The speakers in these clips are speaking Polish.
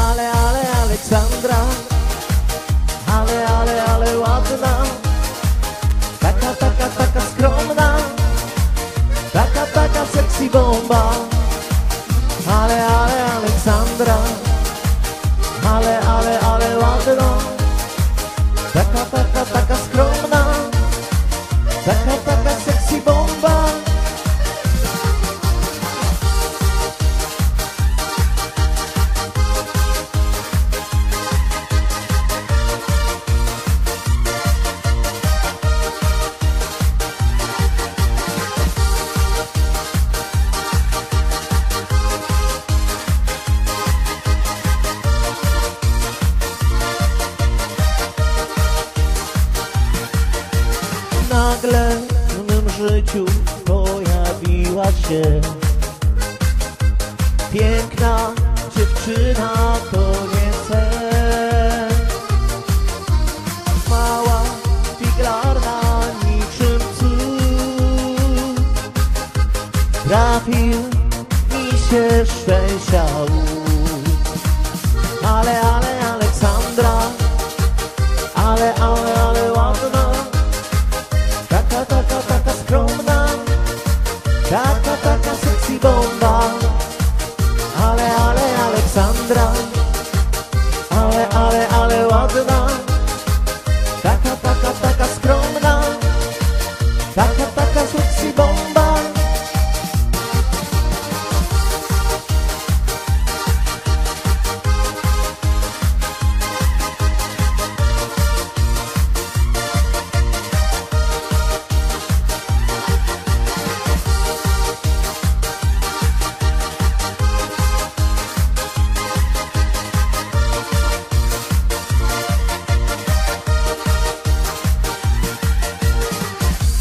ale Aleksandra, ale ładna, taka skromna, taka sexy bomba. Ale Aleksandra, ale ładna, taka skromna, taka sexy bomba. Nagle w mym życiu pojawiła się piękna dziewczyna, to nie sen. Mała, figlarna, niczym cud. Trafił mi się szczęścia łód. Ale Aleksandra, ale ładna, taka skromna, taka sexy bomba. Ale Aleksandra, ale ładna, taka skromna, taka sexy bomba.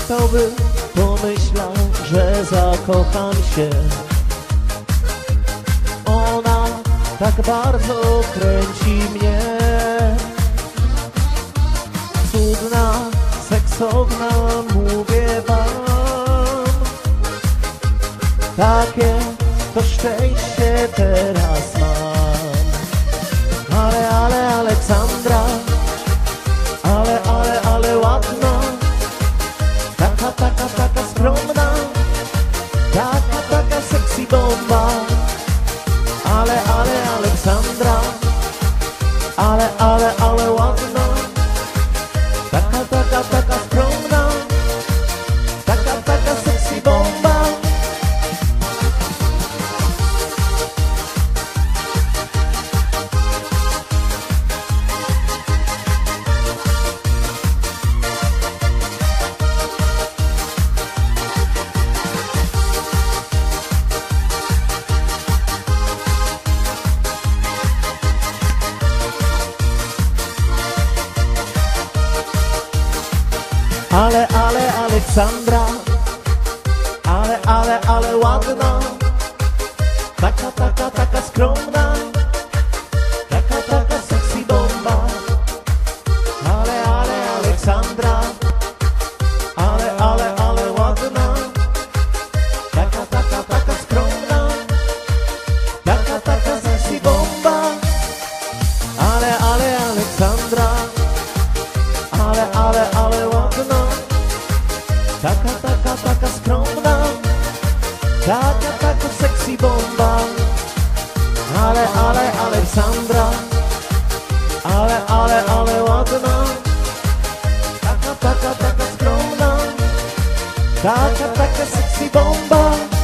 Kto by pomyślał, że zakocham się? Ona tak bardzo kręci mnie. Cudna, seksowna, mówię wam. Takie to szczęście teraz mam. Ale Aleksandra, ale ładna, taka skromna, taka sexy bomba. Ale Aleksandra, ale ładna, taka skromna, taka sexy bomba. Ale Aleksandra, ale ładna, taka skromna, taka sexy bomba. Ale Aleksandra, ale ładna, taka skromna, taka sexy bomba. Ale Aleksandra, ale ładna, taka skromna, taka sexy bomba. Ale Aleksandra, ale ładna, taka skromna, taka sexy bomba.